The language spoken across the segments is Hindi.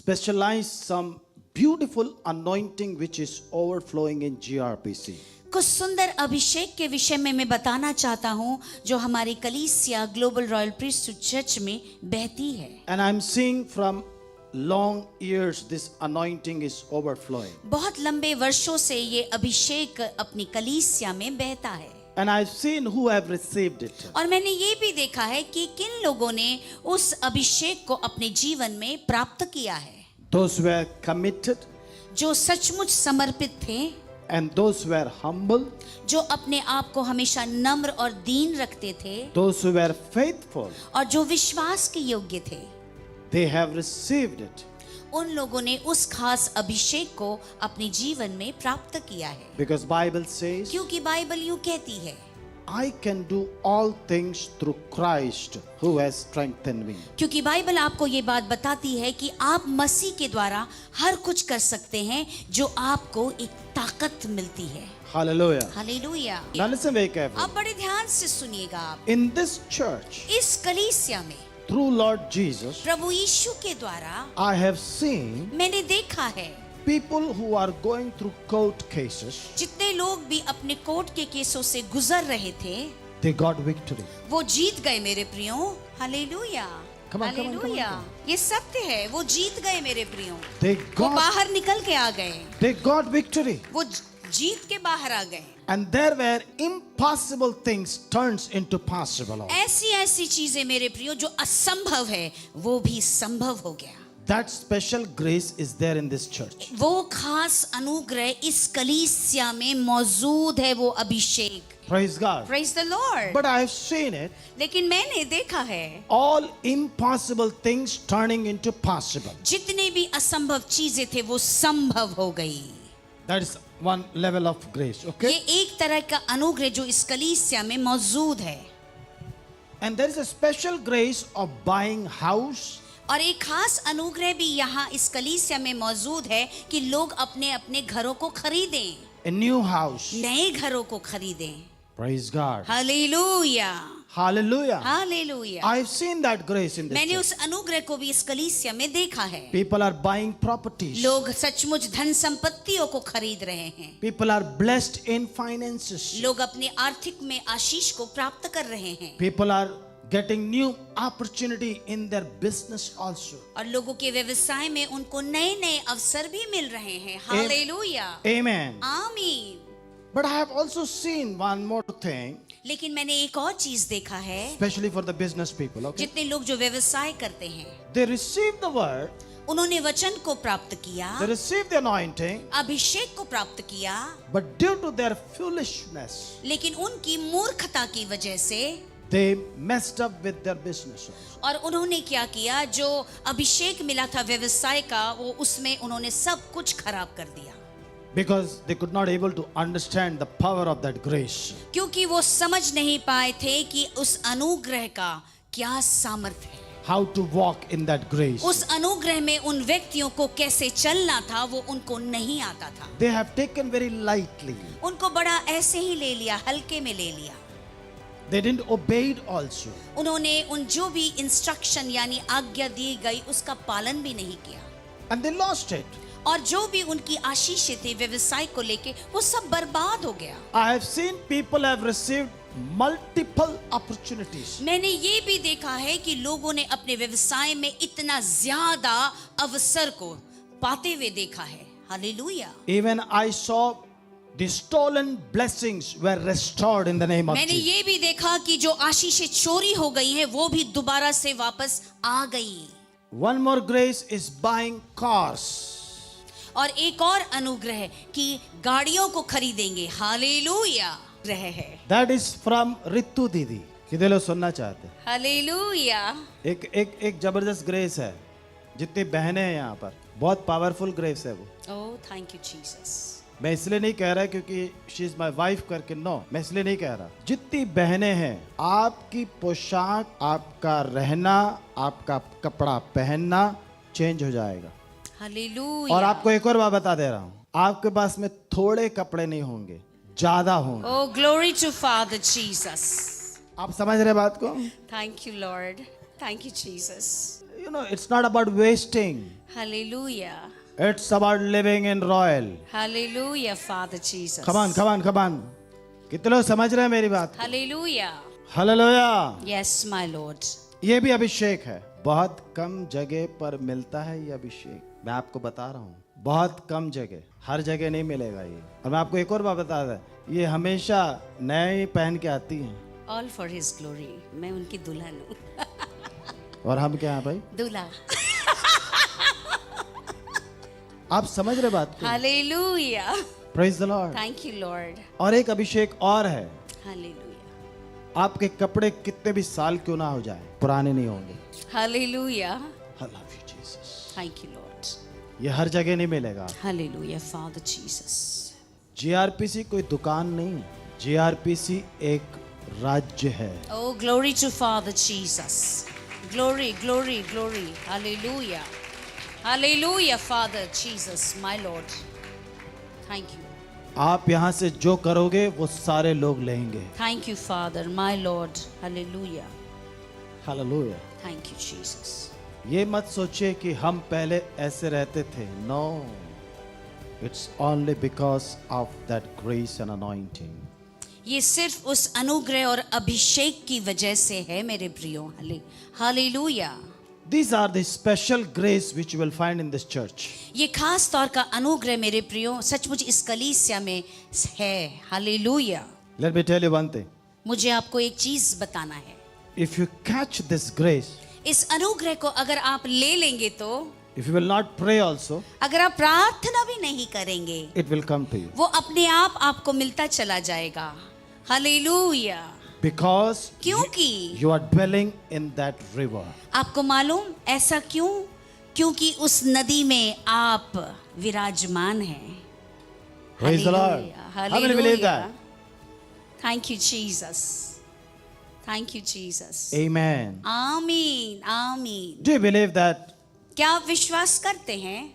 specialize some beautiful anointing which is overflowing in GRPC. कुछ सुंदर अभिषेक के विषय में मैं बताना चाहता हूं जो हमारी कलीसिया ग्लोबल रॉयल प्रीस्टहुड चर्च में बहती है। And I'm seeing from long years this anointing is overflowing. बहुत लंबे वर्षों से ये अभिषेक अपनी कलीसिया में बहता है। And I've seen who have received it. और मैंने ये भी देखा है कि किन लोगों ने उस अभिषेक को अपने जीवन में प्राप्त किया है। Those who were committed जो सचमुच समर्पित थे, and those who were humble, जो अपने आप को हमेशा नम्र और दीन रखते थे, those who were faithful, और जो विश्वास के योग्य थे, they have received it. उन लोगों ने उस खास अभिषेक को अपने जीवन में प्राप्त किया है। Because Bible says, क्योंकि बाइबल यूं कहती है, I can do all things through Christ who has strengthened me. क्योंकि बाइबल आपको ये बात बताती है कि आप मसीह के द्वारा हर कुछ कर सकते हैं जो आपको एक ताकत मिलती है। Hallelujah. Hallelujah. Now listen very carefully. आप बड़े ध्यान से सुनिएगा। आप In this church, इस कलीसिया में through Lord Jesus, प्रभु यीशु के द्वारा I have seen मैंने देखा है people who are going through court cases, जितने लोग भी अपने कोर्ट के केसों से गुजर रहे थे, they got victory. वो जीत गए मेरे प्रियो। Hallelujah, Come on, come on, come on, hallelujah. ये सत्य है, वो जीत गए मेरे प्रियो। They वो got, बाहर निकल के आ गए, they got victory. वो जीत के बाहर आ गए। And there were impossible things turns into possible. ऐसी चीजें मेरे प्रियो जो असंभव है वो भी संभव हो गया। That special grace is there in this church. वो खास अनुग्रह इस कलीसिया में मौजूद है, वो अभिषेक। Praise God. Praise the Lord। But I have seen it, लेकिन मैंने देखा है all impossible things turning into possible. जितने भी असंभव चीजें थे वो संभव हो गई। That is one level of grace, ये okay? एक तरह का अनुग्रह जो इस कलीसिया में मौजूद है। And there is a special grace of buying house, और एक खास अनुग्रह भी यहाँ इस कलीसिया में मौजूद है कि लोग अपने अपने घरों को खरीदें, a new house. नए घरों को खरीदें। Praise God. Hallelujah, Hallelujah. Hallelujah. I have seen that grace in this मैंने church. उस अनुग्रह को भी इस कलीसिया में देखा है। People are buying properties. लोग सचमुच धन संपत्तियों को खरीद रहे हैं। People are blessed in finances. लोग अपने आर्थिक में आशीष को प्राप्त कर रहे हैं। People are getting new opportunity in their business also. और लोगों के व्यवसाय में उनको नए नए अवसर भी मिल रहे हैं। Hallelujah, Amen. आमीन। But I have also seen one more thing, लेकिन मैंने एक और चीज देखा है, especially for the business people, okay? जितने लोग जो व्यवसाय करते हैं, They receive the word, उन्होंने वचन को प्राप्त किया, they receive the anointing, अभिषेक को प्राप्त किया, but due to their foolishness, लेकिन उनकी मूर्खता की वजह से they messed up with their business. और उन्होंने क्या किया, जो अभिषेक मिला था व्यवसाय का, वो उसमें उन्होंने सब कुछ खराब कर दिया। Because they could not able to understand the power of that grace. क्योंकि वो समझ नहीं पाए थे कि उस अनुग्रह का क्या सामर्थ्य है। How to walk in that grace. उस अनुग्रह में उन व्यक्तियों को कैसे चलना था वो उनको नहीं आता था। They have taken very lightly. उनको बड़ा ऐसे ही ले लिया, हल्के में ले लिया। They didn't obey it also. उन्होंने उन जो भी इंस्ट्रक्शन यानी आज्ञा दी गई उसका पालन भी नहीं किया, And they lost it. और जो भी उनकी आशीषें थे व्यवसाय को लेके वो सब बर्बाद हो गया। I have seen people have received multiple opportunities. मैंने ये भी देखा है कि लोगों ने अपने व्यवसाय में इतना ज्यादा अवसर को पाते हुए देखा है। Hallelujah. Even I saw the stolen blessings were restored in the name of मैंने Jesus. ये भी देखा कि जो आशीषें चोरी हो गई हैं वो भी दोबारा से वापस आ गई। One more grace is buying cars. और एक और अनुग्रह कि गाड़ियों को खरीदेंगे। हालेलुया ग्रह है। That is from Ritu Didi. कितने लोग सुनना चाहते हैं? हालेलुया। एक जबरदस्त ग्रेस है। जितनी बहनें हैं यहाँ पर, बहुत पावरफुल ग्रेस है वो। Oh thank you Jesus. मैं इसलिए नहीं कह रहा क्योंकि शी इज माई वाइफ करके, नो, मैं इसलिए नहीं कह रहा। जितनी बहनें हैं, आपकी पोशाक, आपका रहना, आपका कपड़ा पहनना चेंज हो जाएगा। हालेलुया। और आपको एक और बात बता दे रहा हूँ, आपके पास में थोड़े कपड़े नहीं होंगे, ज्यादा होंगे। ओह ग्लोरी टू फादर जीसस। आप समझ रहे बात को? Thank you Lord, thank you Jesus. No, it's not about wasting. Hallelujah. It's about living in royal. Hallelujah, Father Jesus. Come on, come on, come on. कितने लोग समझ रहे हैं मेरी बात? Hallelujah. Hallelujah. Yes, my Lord. ये भी अभिषेक है। बहुत कम जगह पर मिलता है ये अभिषेक। मैं आपको बता रहा हूँ, बहुत कम जगह, हर जगह नहीं मिलेगा ये। और मैं आपको एक और बात बता दूं, ये हमेशा नए ही पहन के आती हैं। All for His glory. मैं उनकी दुल्हन हूँ। और हम क्या हैं भाई? दूल्हा। आप समझ रहे बात को? Hallelujah. Praise the Lord. Thank you, Lord. और एक अभिषेक और है। Hallelujah. आपके कपड़े कितने भी साल क्यों ना हो जाए, पुराने नहीं होंगे। Hallelujah. I love you, Jesus. Thank you, Lord. ये हर जगह नहीं मिलेगा। Hallelujah, Father Jesus. जीआरपीसी कोई दुकान नहीं है, जीआरपीसी एक राज्य है। Oh, glory to Father Jesus. Glory, glory, glory. Hallelujah. Hallelujah, Father Jesus, my Lord. Thank you. आप यहाँ से जो करोगे वो सारे लोग लेंगे। Thank you, Father, my Lord. Hallelujah. Hallelujah. Thank you, Jesus. ये मत सोचिए कि हम पहले ऐसे रहते थे। No, it's only because of that grace and anointing. ये सिर्फ उस अनुग्रह और अभिषेक की वजह से है मेरे प्रियो। Hallelujah. These are the special grace which you will find in this church. ये खास तौर का अनुग्रह मेरे प्रियो सचमुच इस कलीसिया में है। Hallelujah. Let me tell you one thing. मुझे आपको एक चीज बताना है। If you catch this grace, इस अनुग्रह को अगर आप ले लेंगे तो, if you will not pray also, अगर आप प्रार्थना भी नहीं करेंगे, it will come to you. वो अपने आप आपको मिलता चला जाएगा। हालेलुया। Because क्योंकि you are dwelling in that river. आपको मालूम ऐसा क्यों? क्योंकि उस नदी में आप विराजमान हैं। Praise the Lord. How many believe that? Thank you, Jesus. Thank you, Jesus. Amen. आमीन, आमीन। Do you believe that क्या आप विश्वास करते हैं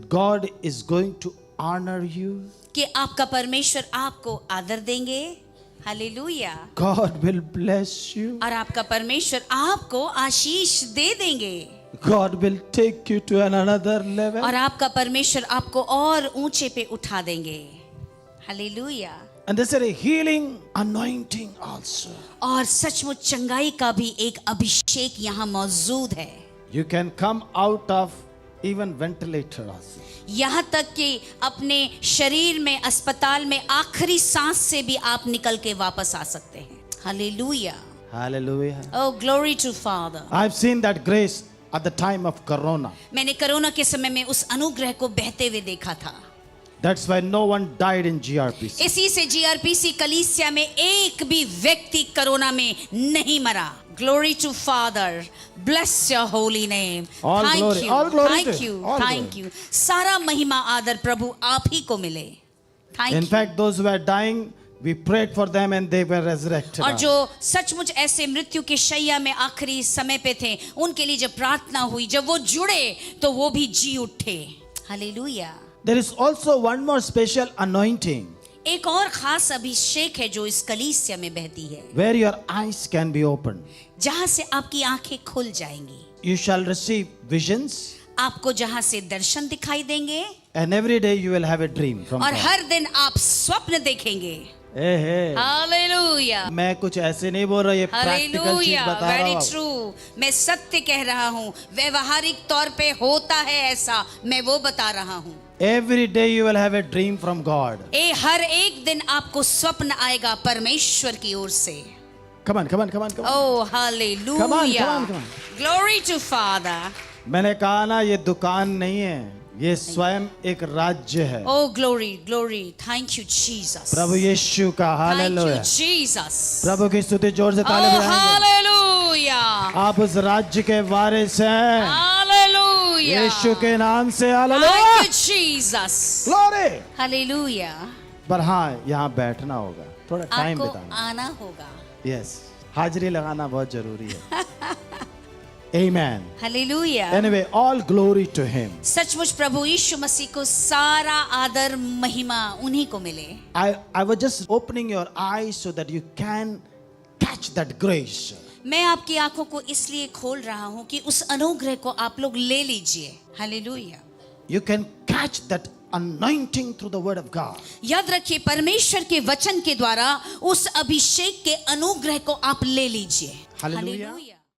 God is going to honor you? कि आपका परमेश्वर आपको आदर देंगे? Hallelujah. God will bless you. और आपका परमेश्वर आपको आशीष दे देंगे। God will take you to another level. और आपका परमेश्वर आपको और ऊंचे पे उठा देंगे। Hallelujah. And there's a healing anointing also. और सचमुच चंगाई का भी एक अभिषेक यहाँ मौजूद है। You can come out of even ventilator also. यहाँ तक कि अपने शरीर में, अस्पताल में आखिरी सांस से भी आप निकल के वापस आ सकते हैं। Hallelujah. Hallelujah. Oh, glory to Father. I've seen that grace at the time of Corona. मैंने कोरोना के समय में उस अनुग्रह को बहते हुए देखा था। That's why no one died in GRPC. इसी से जीआरपीसी कलीसिया में एक भी व्यक्ति कोरोना में नहीं मरा। Glory to Father. Bless your holy name. All Thank glory, you. all glory to Thank you. Him. All Thank you. सारा महिमा आदर प्रभु आप ही को मिले। Thank In you. fact, those who were dying, we prayed for them and they were resurrected. और जो सचमुच ऐसे मृत्यु के शैया में आखिरी समय पे थे, उनके लिए जब प्रार्थना हुई, जब वो जुड़े तो वो भी जी उठे। Hallelujah. There is also one more special anointing एक और खास अभिषेक है जो इस कलीसिया में बहती है, where your eyes can be opened. जहां से आपकी आंखें खुल जाएंगी। You shall receive visions आपको जहां से दर्शन दिखाई देंगे and every day you will have a dream from और God. हर दिन आप स्वप्न देखेंगे। Hey. हालेलुया। मैं कुछ ऐसे नहीं बोल रहा, ये प्रैक्टिकल चीज हालेलुया। बता रहा वेरी हूँ। ट्रू। मैं सत्य कह रहा हूँ, व्यवहारिक तौर पे होता है ऐसा, मैं वो बता रहा हूँ। Every day you will have a dream from God. हर एक दिन आपको स्वप्न आएगा परमेश्वर की ओर से। Come on, come on, come on, come on. Oh, hallelujah. Come on, come on, come on. Glory to Father. मैंने कहा ना, ये दुकान नहीं है, ये स्वयं एक राज्य है। Oh, glory, glory. Thank you, Jesus. प्रभु यीशु का Thank हालेलुया। you, Jesus. प्रभु की स्तुति जोर से ताली Oh, बजाएंगे। hallelujah. आप उस राज्य के वारिस हैं, Hallelujah. यीशु के नाम से hallelujah. Thank you, Jesus. Glory. Hallelujah. पर हाँ, यहाँ बैठना होगा, थोड़ा टाइम आपको बिताना। आना होगा। यस, हाजिरी लगाना बहुत जरूरी है। Amen. Hallelujah. Anyway, all glory to Him. सचमुच प्रभु यीशु मसीह को सारा आदर महिमा उन्हीं को मिले। I was just opening your eyes so that you can catch that grace. मैं आपकी आंखों को इसलिए खोल रहा हूं कि उस अनुग्रह को आप लोग ले लीजिए। Hallelujah. You can catch that anointing through the word of God. याद रखिए, परमेश्वर के वचन के द्वारा उस अभिषेक के अनुग्रह को आप ले लीजिए। हालेलुया। हालेलुया।